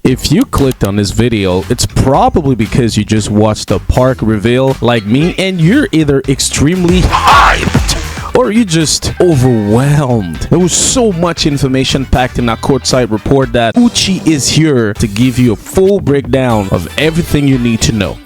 If you clicked on this video, it's probably because you just watched the park reveal like me and you're either extremely hyped or you just overwhelmed. There was so much information packed in our courtside report that Uchi is here to give you a full breakdown of everything you need to know.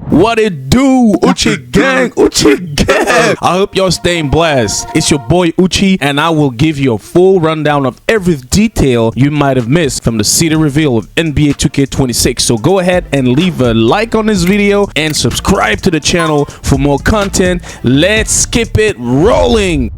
What it do, Uchi gang, Uchi gang. I hope y'all staying blessed. It's your boy Uchi, and I will give you a full rundown of every detail you might have missed from the city reveal of NBA 2K26. So go ahead and leave a like on this video and subscribe to the channel for more content. Let's keep it rolling.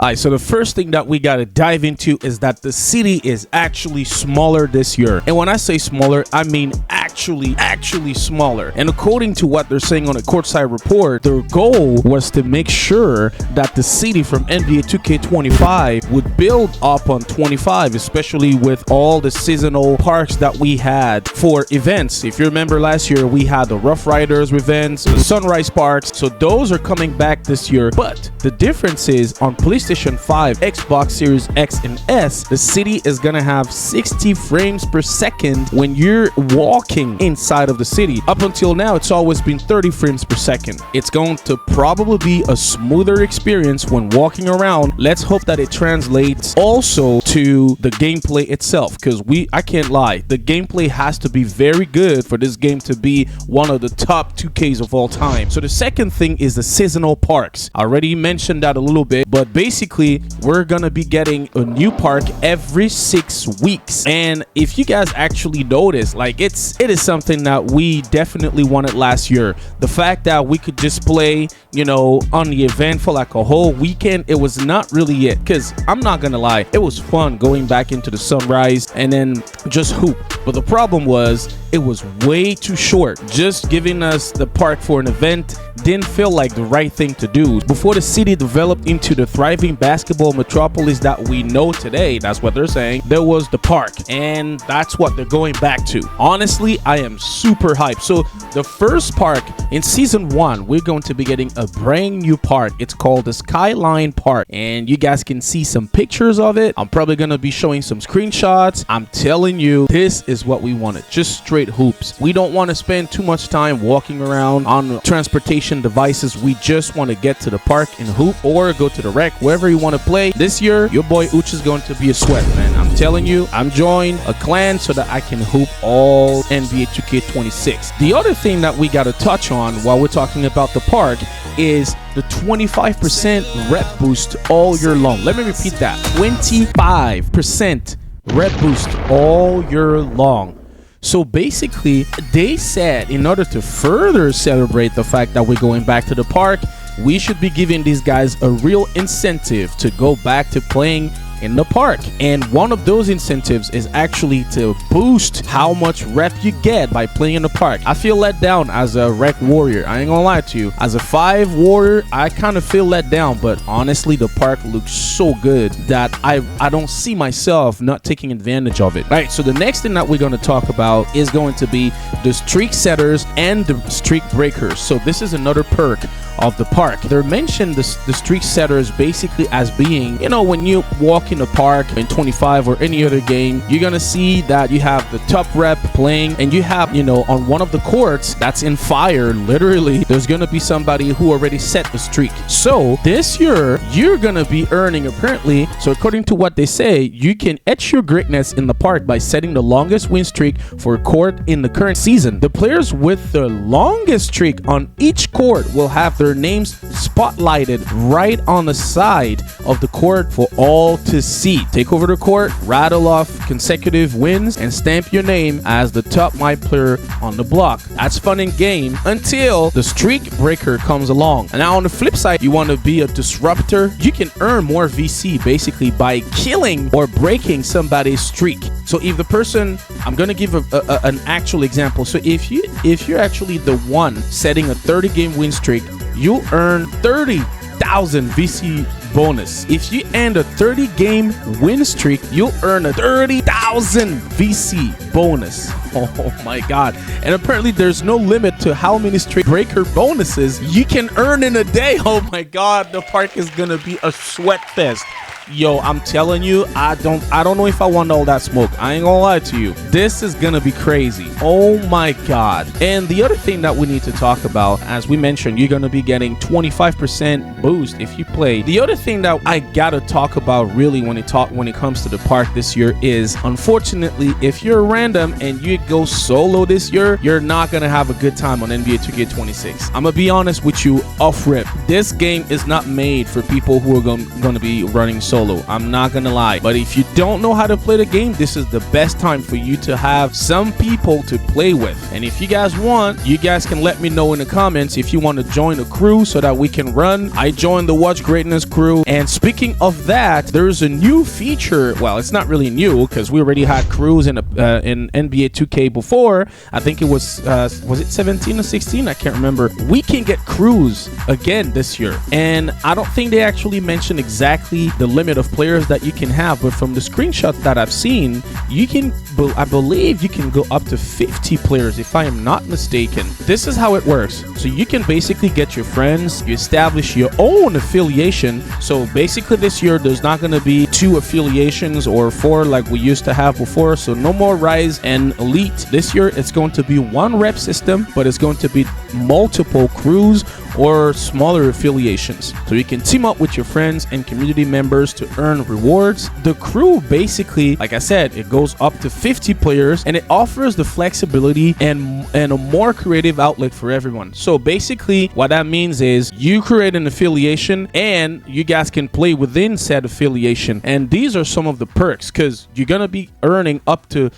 Alright, so the first thing that we gotta dive into is that the city is actually smaller this year. And when I say smaller, I mean actually smaller. And according to what they're saying on the courtside report, their goal was to make sure that the city from NBA 2K25 would build up on 25, especially with all the seasonal parks that we had for events. If you remember last year, we had the Rough Riders events, the Sunrise Parks. So those are coming back this year. But the difference is on PlayStation 5, Xbox Series X and S, the city is gonna have 60 frames per second when you're walking inside of the city. Up until now, it's always been 30 frames per second. It's going to probably be a smoother experience when walking around. Let's hope that it translates also to the gameplay itself, because I can't lie, the gameplay has to be very good for this game to be one of the top 2Ks of all time. So the second thing is the seasonal parks. I already mentioned that a little bit, but basically we're gonna be getting a new park every 6 weeks. And if you guys actually notice, like it is something that we definitely wanted last year. The fact that we could just play, you know, on the event for like a whole weekend, it was not really it. Because I'm not gonna lie, it was fun going back into the sunrise and then just hoop. But the problem was it was way too short. Just giving us the park for an event didn't feel like the right thing to do. Before the city developed into the thriving basketball metropolis that we know today, that's what they're saying, there was the park, and that's what they're going back to. Honestly, I am super hyped. So the first park in season 1, we're going to be getting a brand new park. It's called the Skyline Park, and you guys can see some pictures of it. I'm probably gonna be showing some screenshots. I'm telling you, this is what we wanted, just straight hoops. We don't want to spend too much time walking around on transportation devices. We just want to get to the park and hoop, or go to the rec, wherever you want to play. This year, your boy Uchi is going to be a sweat, man. I'm telling you, I'm joined a clan so that I can hoop all NBA 2K26. The other thing that we got to touch on while we're talking about the park is the 25% rep boost all year long. Let me repeat that. 25% rep boost all year long. So basically, they said in order to further celebrate the fact that we're going back to the park, we should be giving these guys a real incentive to go back to playing in the park. And one of those incentives is actually to boost how much rep you get by playing in the park. I feel let down as a rec warrior. I ain't gonna lie to you. As a 5 warrior, I kind of feel let down, but honestly, the park looks so good that I don't see myself not taking advantage of it. All right, so the next thing that we're going to talk about is going to be the streak setters and the streak breakers. So this is another perk of the park. They're mentioned the streak setters basically as being, you know, when you walk in the park in 25 or any other game, you're gonna see that you have the top rep playing, and you have, you know, on one of the courts that's in fire, literally there's gonna be somebody who already set the streak. So this year you're gonna be earning, apparently, so according to what they say, you can etch your greatness in the park by setting the longest win streak for a court in the current season. The players with the longest streak on each court will have their names spotlighted right on the side of the court for all to see. Take over the court, rattle off consecutive wins, and stamp your name as the top my player on the block. That's fun in game until the streak breaker comes along. And now on the flip side, you want to be a disruptor, you can earn more VC basically by killing or breaking somebody's streak. So if the person, I'm gonna give an actual example. So if you're actually the one setting a 30-game win streak, you'll earn 30,000 VC bonus. If you end a 30-game win streak, you'll earn a 30,000 VC bonus. Oh my god. And apparently there's no limit to how many streak breaker bonuses you can earn in a day. Oh my god, the park is gonna be a sweat fest. Yo, I'm telling you, I don't know if I want all that smoke. I ain't gonna lie to you. This is gonna be crazy. Oh my god. And the other thing that we need to talk about, as we mentioned, you're gonna be getting 25% boost if you play. The other thing that I gotta talk about really when it comes to the park this year is, unfortunately, if you're random and you go solo this year, you're not gonna have a good time on NBA 2K26. I'm gonna be honest with you off rip. This game is not made for people who are gonna be running solo. I'm not gonna lie, but if you don't know how to play the game, this is the best time for you to have some people to play with. And if you guys want, you guys can let me know in the comments if you want to join a crew so that we can run. I joined the Watch Greatness crew, and speaking of that, there's a new feature. Well, it's not really new because we already had crews in NBA 2K before. I think it was it 17 or 16? I can't remember. We can get crews again this year, and I don't think they actually mentioned exactly the limit of players that you can have, but from the screenshot that I've seen, you can, I believe you can go up to 50 players if I am not mistaken. This is how it works. So you can basically get your friends, you establish your own affiliation. So basically this year there's not going to be 2 affiliations or 4 like we used to have before. So no more Rise and Elite. This year it's going to be 1 rep system, but it's going to be multiple crews or smaller affiliations. So you can team up with your friends and community members to earn rewards. The crew basically, like I said, it goes up to 50 players, and it offers the flexibility and a more creative outlet for everyone. So basically what that means is you create an affiliation and you guys can play within said affiliation. And these are some of the perks, because you're gonna be earning up to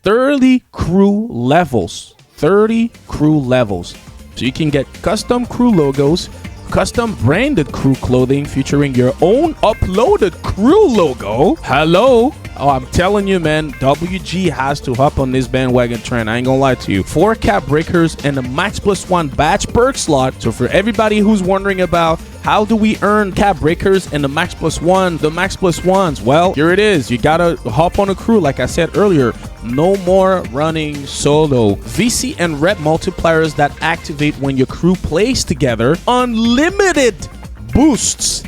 30 crew levels. 30 crew levels. So you can get custom crew logos, custom branded crew clothing featuring your own uploaded crew logo. Hello? Oh, I'm telling you, man, WG has to hop on this bandwagon trend. I ain't gonna lie to you. 4 cap breakers and a max +1 badge perk slot. So for everybody who's wondering about how do we earn cap breakers and the max +1, the max +1s, well, here it is. You gotta hop on a crew, like I said earlier. No more running solo. VC and rep multipliers that activate when your crew plays together. Unlimited boosts.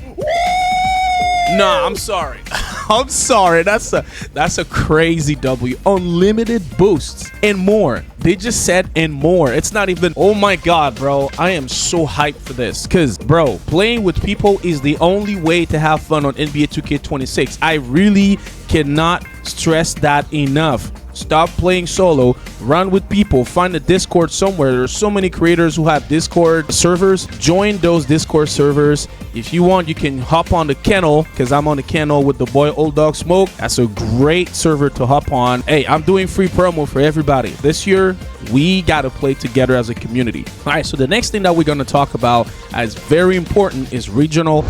Nah, I'm sorry. I'm sorry. That's a crazy W. Unlimited boosts and more. They just said and more. It's not even, oh my god, bro. I am so hyped for this. Because, bro, playing with people is the only way to have fun on NBA 2K26. I really cannot stress that enough. Stop playing solo, run with people, find a Discord somewhere. There's so many creators who have Discord servers. Join those Discord servers. If you want, you can hop on the kennel, because I'm on the kennel with the boy Old Dog Smoke. That's a great server to hop on. Hey, I'm doing free promo for everybody. This year, we got to play together as a community. All right, so the next thing that we're going to talk about as very important is regional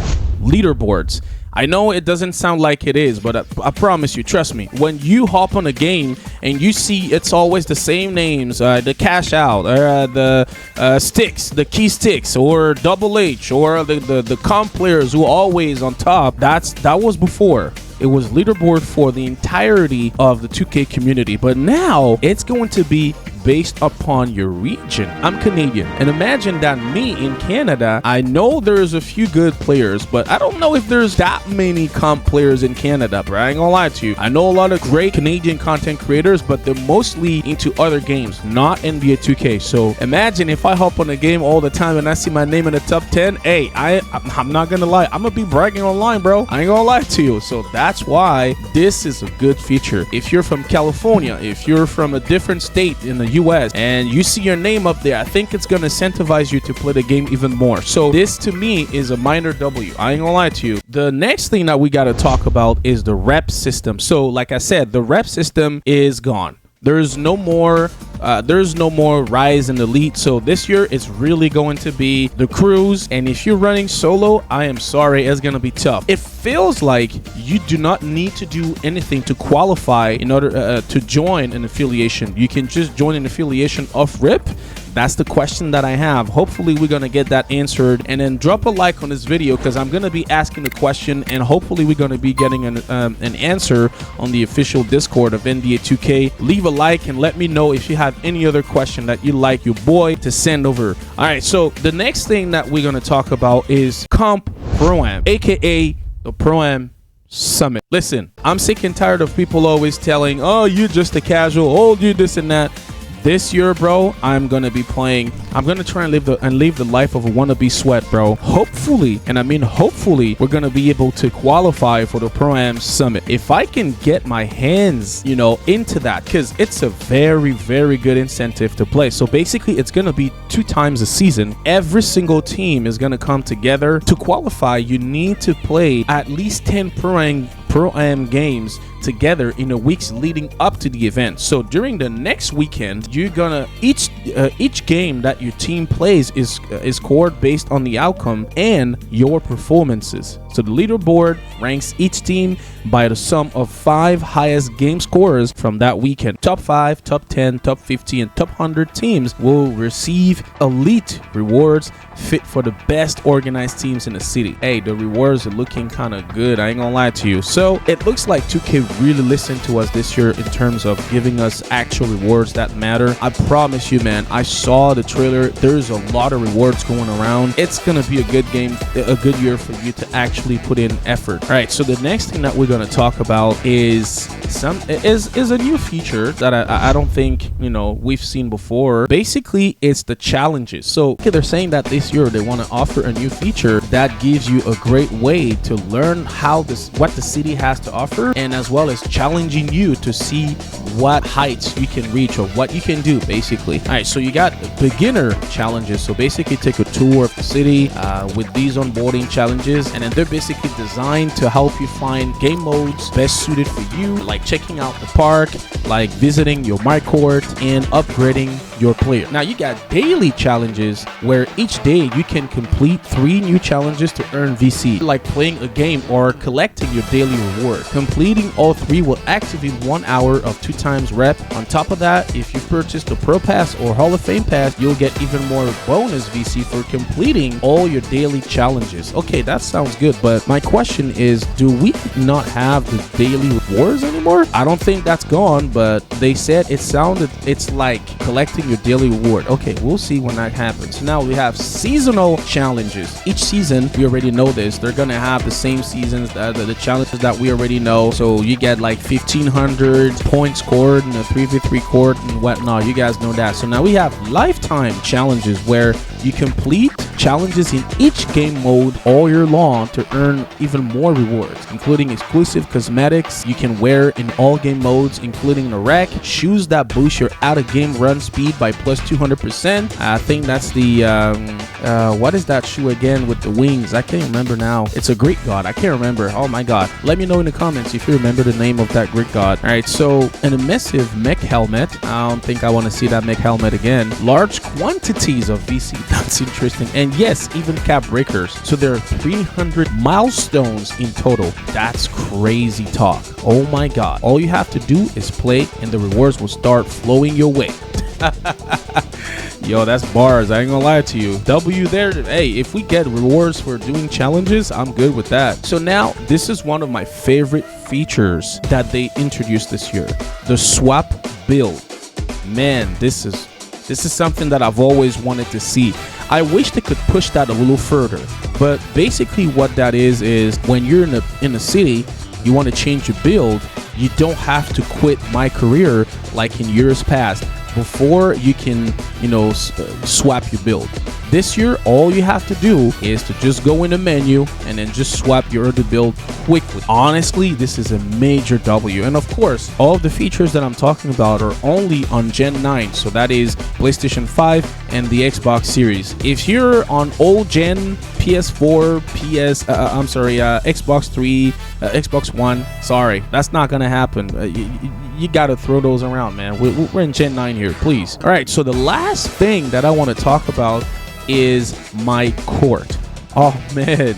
leaderboards. I know it doesn't sound like it is, but I promise you, trust me, when you hop on a game and you see it's always the same names, the cash out, the sticks, the key sticks, or Double H, or the comp players who are always on top, that was before. It was leaderboard for the entirety of the 2K community, but now it's going to be based upon your region. I'm Canadian, and imagine that me in Canada, I know there's a few good players, but I don't know if there's that many comp players in Canada, bro. I ain't gonna lie to you. I know a lot of great Canadian content creators, but they're mostly into other games, not NBA 2K. So imagine if I hop on a game all the time and I see my name in the top 10. Hey, I'm not gonna lie, I'm gonna be bragging online, bro. I ain't gonna lie to you. So that's why this is a good feature. If you're from California, if you're from a different state in the US and you see your name up there, I think it's gonna incentivize you to play the game even more. So this to me is a minor W. I ain't gonna lie to you. The next thing that we gotta talk about is the rep system. So like I said, the rep system is gone. There's no more Rise and Elite. So this year it's really going to be the crews, and if you're running solo, I am sorry, it's gonna be tough. It feels like you do not need to do anything to qualify in order to join an affiliation. You can just join an affiliation off rip. That's the question that I have. Hopefully we're gonna get that answered, and then drop a like on this video because I'm gonna be asking the question, and hopefully we're gonna be getting an answer on the official Discord of NBA 2K. Leave a like and let me know if you have any other question that you'd like your boy to send over. All right, so the next thing that we're gonna talk about is Comp Pro-Am, aka the Pro-Am Summit. Listen, I'm sick and tired of people always telling, oh, you're just a casual, oh, you this and that. This year, bro, I'm gonna be playing. I'm gonna try and live the life of a wannabe sweat, bro. Hopefully, and I mean hopefully, we're gonna be able to qualify for the Pro-Am Summit. If I can get my hands, you know, into that, because it's a very, very good incentive to play. So basically, it's gonna be 2 times a season. Every single team is gonna come together to qualify. You need to play at least 10 Pro-Am games together in the weeks leading up to the event. So during the next weekend, you're gonna each game that your team plays is scored based on the outcome and your performances. So the leaderboard ranks each team by the sum of 5 highest game scorers from that weekend. Top 5, top 10, top 50, and top 100 teams will receive elite rewards fit for the best organized teams in the city. Hey, the rewards are looking kind of good, I ain't gonna lie to you. So it looks like 2K really listened to us this year in terms of giving us actual rewards that matter. I promise you, man, I saw the trailer. There's a lot of rewards going around. It's gonna be a good game, a good year for you to actually put in effort. All right, so the next thing that we're gonna talk about is a new feature that I don't think, you know, we've seen before. Basically, it's the challenges. So okay, they're saying that this year they want to offer a new feature that gives you a great way to learn what the city has to offer, and as well as challenging you to see what heights you can reach or what you can do, basically. All right, so you got beginner challenges. So basically take a tour of the city with these onboarding challenges, and then they're basically designed to help you find game modes best suited for you, like checking out the park, like visiting your my court, and upgrading your player. Now you got daily challenges where each day you can complete 3 new challenges to earn VC, like playing a game or collecting your daily reward. Completing all 3 will activate 1 hour of 2 times rep. On top of that, if you purchase the Pro Pass or Hall of Fame Pass, you'll get even more bonus VC for completing all your daily challenges. Okay, that sounds good, but my question is, do we not have the daily rewards anymore? I don't think that's gone, but they said it's like collecting your daily reward. Okay, we'll see when that happens. Now we have seasonal challenges. Each season, we already know this, they're gonna have the same seasons, the challenges that we already know. So you get like 1,500 points scored in a 3v3 court and whatnot. You guys know that. So now we have lifetime challenges where you complete challenges in each game mode all year long to earn even more rewards, including exclusive cosmetics you can wear in all game modes, including the rack, shoes that boost your out-of-game run speed by plus 200%. I think that's the what is that shoe again with the wings? I can't remember now. It's a Greek god. I can't remember. Oh my god. Let me know in the comments if you remember the name of that Greek god. All right, so an immersive mech helmet. I don't think I want to see that mech helmet again. Large quantities of VC. That's interesting. And yes, even cap breakers. So there are 300 milestones in total. That's crazy talk. Oh my god. All you have to do is play and the rewards will start flowing your way. Yo, that's bars. I ain't gonna lie to you. W there. Hey, if we get rewards for doing challenges, I'm good with that. So now, this is one of my favorite features that they introduced this year. The swap build. Man, this is something that I've always wanted to see. I wish they could push that a little further. But basically what that is when you're in a city, you want to change your build, you don't have to quit my career like in years past. Before you can, you know, swap your build. This year, all you have to do is to just go in the menu and then just swap your other build quickly. Honestly, this is a major W. And of course, all of the features that I'm talking about are only on Gen 9. So that is PlayStation 5 and the Xbox Series. If you're on old Gen, PS4, Xbox 3, Xbox One, sorry, that's not gonna happen. You gotta throw those around, man. We're in Gen 9 here, please. All right, so the last thing that I want to talk about is my court. Oh man,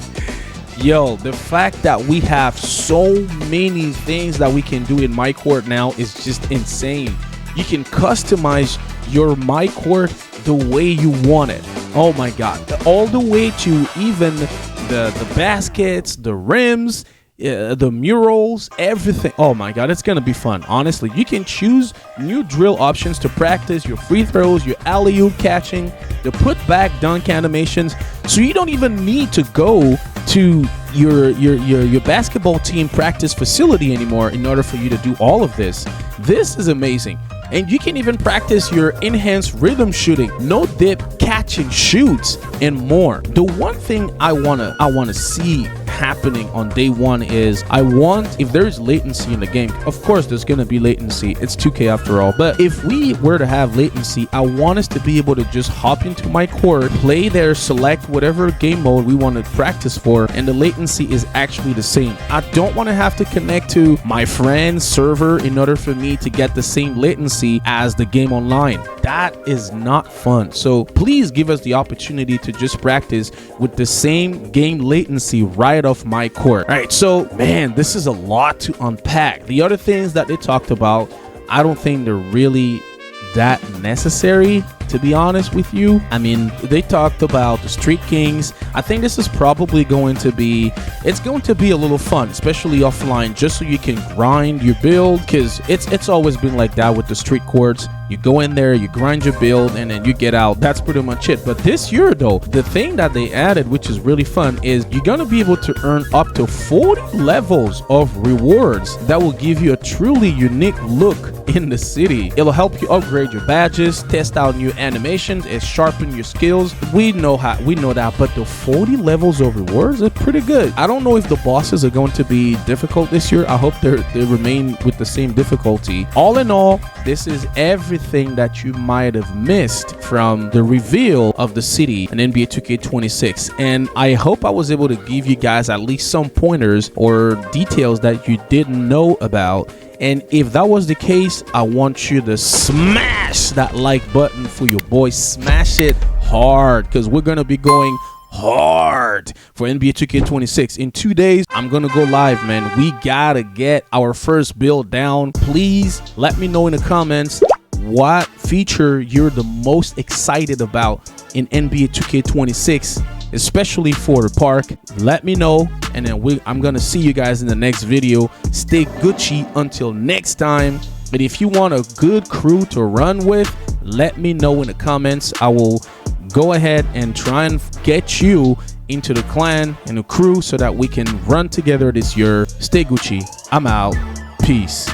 yo, the fact that we have so many things that we can do in my court now is just insane. You can customize your my court the way you want it. Oh my god, all the way to even the baskets, the rims, the murals, everything. Oh my god, it's gonna be fun. Honestly, you can choose new drill options to practice your free throws, your alley-oop catching, the put back dunk animations, so you don't even need to go to your basketball team practice facility anymore in order for you to do all of this. This is amazing. And you can even practice your enhanced rhythm shooting, no dip, catch and shoots, and more. The one thing I wanna see happening on day one is I want, if there's latency in the game, of course there's gonna be latency, it's 2K after all, but if we were to have latency, I want us to be able to just hop into my court, play there, select whatever game mode we want to practice for, and the latency is actually the same. I don't want to have to connect to my friend's server in order for me to get the same latency as the game online. That is not fun. So please give us the opportunity to just practice with the same game latency right off my court. All right, so man, this is a lot to unpack. The other things that they talked about, I don't think they're really that necessary, to be honest with you. I mean, they talked about the Street Kings. I think this is probably going to be, it's going to be a little fun, especially offline, just so you can grind your build, because it's always been like that with the street courts. You go in there, you grind your build, and then you get out. That's pretty much it. But this year though, the thing that they added, which is really fun, is you're gonna be able to earn up to 40 levels of rewards that will give you a truly unique look in the city. It'll help you upgrade your badges, test out new animations, and sharpen your skills. We know that, but the 40 levels of rewards are pretty good. I don't know if the bosses are going to be difficult this year. I hope they remain with the same difficulty. All in all, this is everything that you might have missed from the reveal of the city in NBA 2K26, and I hope I was able to give you guys at least some pointers or details that you didn't know about. And if that was the case, I want you to smash that like button for your boy. Smash it hard, because we're gonna be going hard for NBA 2K26. In 2 days, I'm gonna go live, man. We gotta get our first build down. Please let me know in the comments what feature you're the most excited about in NBA 2K26, especially for the park. Let me know, and then I'm gonna see you guys in the next video. Stay Gucci until next time. And if you want a good crew to run with, let me know in the comments. I will go ahead and try and get you into the clan and the crew so that we can run together this year. Stay Gucci. I'm out. Peace.